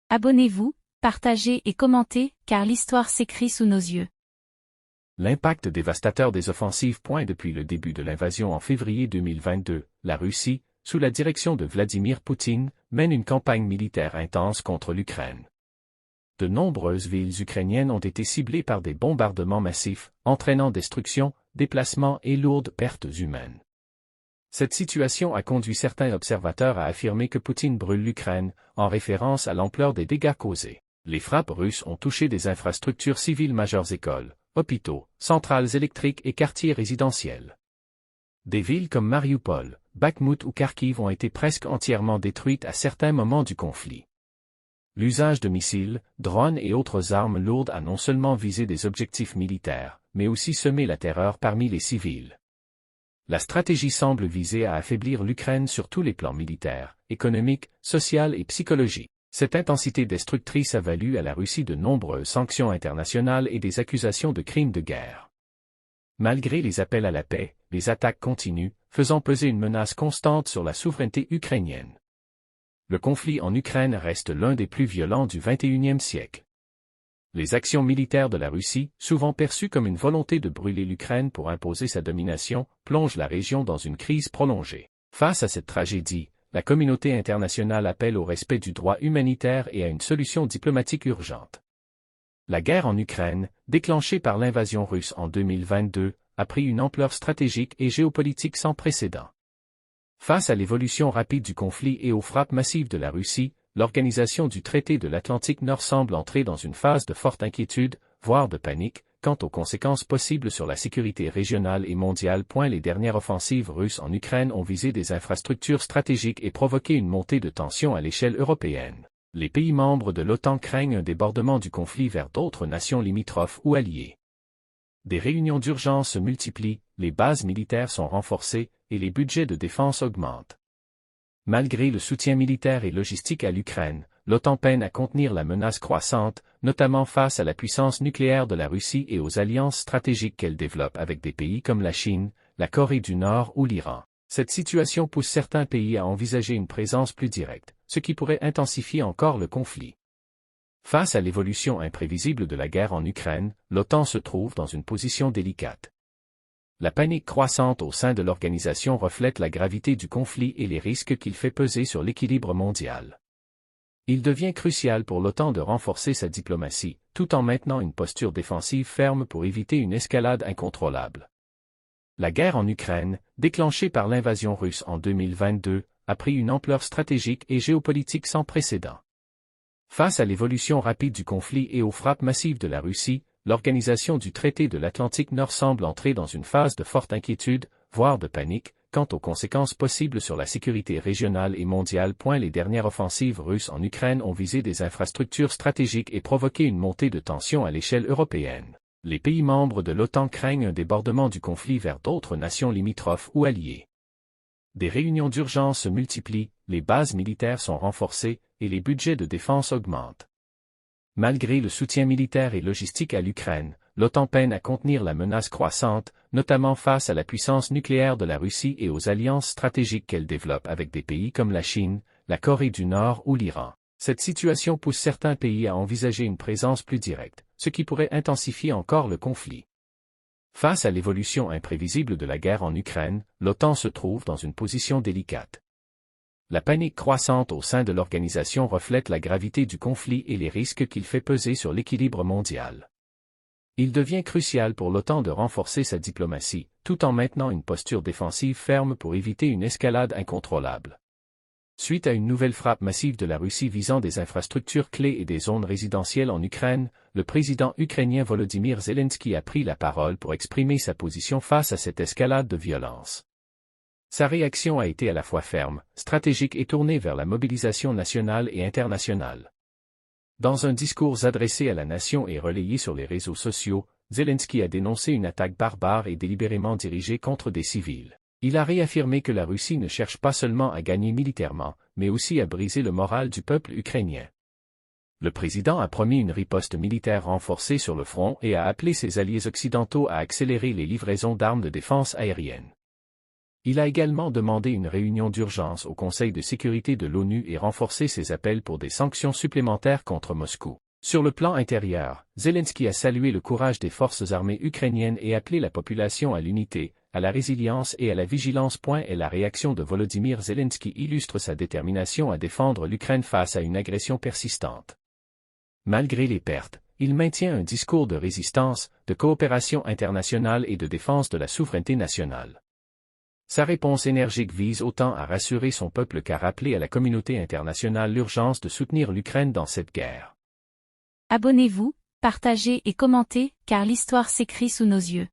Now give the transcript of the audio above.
Abonnez-vous, partagez et commentez, car l'histoire s'écrit sous nos yeux. L'impact dévastateur des offensives. Depuis le début de l'invasion en février 2022, la Russie, sous la direction de Vladimir Poutine, mène une campagne militaire intense contre l'Ukraine. De nombreuses villes ukrainiennes ont été ciblées par des bombardements massifs, entraînant destruction, déplacements et lourdes pertes humaines. Cette situation a conduit certains observateurs à affirmer que Poutine brûle l'Ukraine, en référence à l'ampleur des dégâts causés. Les frappes russes ont touché des infrastructures civiles majeures, écoles, hôpitaux, centrales électriques et quartiers résidentiels. Des villes comme Mariupol, Bakhmut ou Kharkiv ont été presque entièrement détruites à certains moments du conflit. L'usage de missiles, drones et autres armes lourdes a non seulement visé des objectifs militaires, mais aussi semé la terreur parmi les civils. La stratégie semble viser à affaiblir l'Ukraine sur tous les plans militaires, économiques, social et psychologiques. Cette intensité destructrice a valu à la Russie de nombreuses sanctions internationales et des accusations de crimes de guerre. Malgré les appels à la paix, les attaques continuent, faisant peser une menace constante sur la souveraineté ukrainienne. Le conflit en Ukraine reste l'un des plus violents du XXIe siècle. Les actions militaires de la Russie, souvent perçues comme une volonté de brûler l'Ukraine pour imposer sa domination, plongent la région dans une crise prolongée. Face à cette tragédie, la communauté internationale appelle au respect du droit humanitaire et à une solution diplomatique urgente. La guerre en Ukraine, déclenchée par l'invasion russe en 2022, a pris une ampleur stratégique et géopolitique sans précédent. Face à l'évolution rapide du conflit et aux frappes massives de la Russie, l'organisation du traité de l'Atlantique Nord semble entrer dans une phase de forte inquiétude, voire de panique, quant aux conséquences possibles sur la sécurité régionale et mondiale. Les dernières offensives russes en Ukraine ont visé des infrastructures stratégiques et provoqué une montée de tensions à l'échelle européenne. Les pays membres de l'OTAN craignent un débordement du conflit vers d'autres nations limitrophes ou alliées. Des réunions d'urgence se multiplient, les bases militaires sont renforcées, et les budgets de défense augmentent. Malgré le soutien militaire et logistique à l'Ukraine, l'OTAN peine à contenir la menace croissante, notamment face à la puissance nucléaire de la Russie et aux alliances stratégiques qu'elle développe avec des pays comme la Chine, la Corée du Nord ou l'Iran. Cette situation pousse certains pays à envisager une présence plus directe, ce qui pourrait intensifier encore le conflit. Face à l'évolution imprévisible de la guerre en Ukraine, l'OTAN se trouve dans une position délicate. La panique croissante au sein de l'organisation reflète la gravité du conflit et les risques qu'il fait peser sur l'équilibre mondial. Il devient crucial pour l'OTAN de renforcer sa diplomatie, tout en maintenant une posture défensive ferme pour éviter une escalade incontrôlable. La guerre en Ukraine, déclenchée par l'invasion russe en 2022, a pris une ampleur stratégique et géopolitique sans précédent. Face à l'évolution rapide du conflit et aux frappes massives de la Russie, l'organisation du traité de l'Atlantique Nord semble entrer dans une phase de forte inquiétude, voire de panique, quant aux conséquences possibles sur la sécurité régionale et mondiale. Les dernières offensives russes en Ukraine ont visé des infrastructures stratégiques et provoqué une montée de tensions à l'échelle européenne. Les pays membres de l'OTAN craignent un débordement du conflit vers d'autres nations limitrophes ou alliées. Des réunions d'urgence se multiplient, les bases militaires sont renforcées, et les budgets de défense augmentent. Malgré le soutien militaire et logistique à l'Ukraine, l'OTAN peine à contenir la menace croissante, notamment face à la puissance nucléaire de la Russie et aux alliances stratégiques qu'elle développe avec des pays comme la Chine, la Corée du Nord ou l'Iran. Cette situation pousse certains pays à envisager une présence plus directe, ce qui pourrait intensifier encore le conflit. Face à l'évolution imprévisible de la guerre en Ukraine, l'OTAN se trouve dans une position délicate. La panique croissante au sein de l'organisation reflète la gravité du conflit et les risques qu'il fait peser sur l'équilibre mondial. Il devient crucial pour l'OTAN de renforcer sa diplomatie, tout en maintenant une posture défensive ferme pour éviter une escalade incontrôlable. Suite à une nouvelle frappe massive de la Russie visant des infrastructures clés et des zones résidentielles en Ukraine, le président ukrainien Volodymyr Zelensky a pris la parole pour exprimer sa position face à cette escalade de violence. Sa réaction a été à la fois ferme, stratégique et tournée vers la mobilisation nationale et internationale. Dans un discours adressé à la nation et relayé sur les réseaux sociaux, Zelensky a dénoncé une attaque barbare et délibérément dirigée contre des civils. Il a réaffirmé que la Russie ne cherche pas seulement à gagner militairement, mais aussi à briser le moral du peuple ukrainien. Le président a promis une riposte militaire renforcée sur le front et a appelé ses alliés occidentaux à accélérer les livraisons d'armes de défense aérienne. Il a également demandé une réunion d'urgence au Conseil de sécurité de l'ONU et renforcé ses appels pour des sanctions supplémentaires contre Moscou. Sur le plan intérieur, Zelensky a salué le courage des forces armées ukrainiennes et appelé la population à l'unité, à la résilience et à la vigilance. Et la réaction de Volodymyr Zelensky illustre sa détermination à défendre l'Ukraine face à une agression persistante. Malgré les pertes, il maintient un discours de résistance, de coopération internationale et de défense de la souveraineté nationale. Sa réponse énergique vise autant à rassurer son peuple qu'à rappeler à la communauté internationale l'urgence de soutenir l'Ukraine dans cette guerre. Abonnez-vous, partagez et commentez, car l'histoire s'écrit sous nos yeux.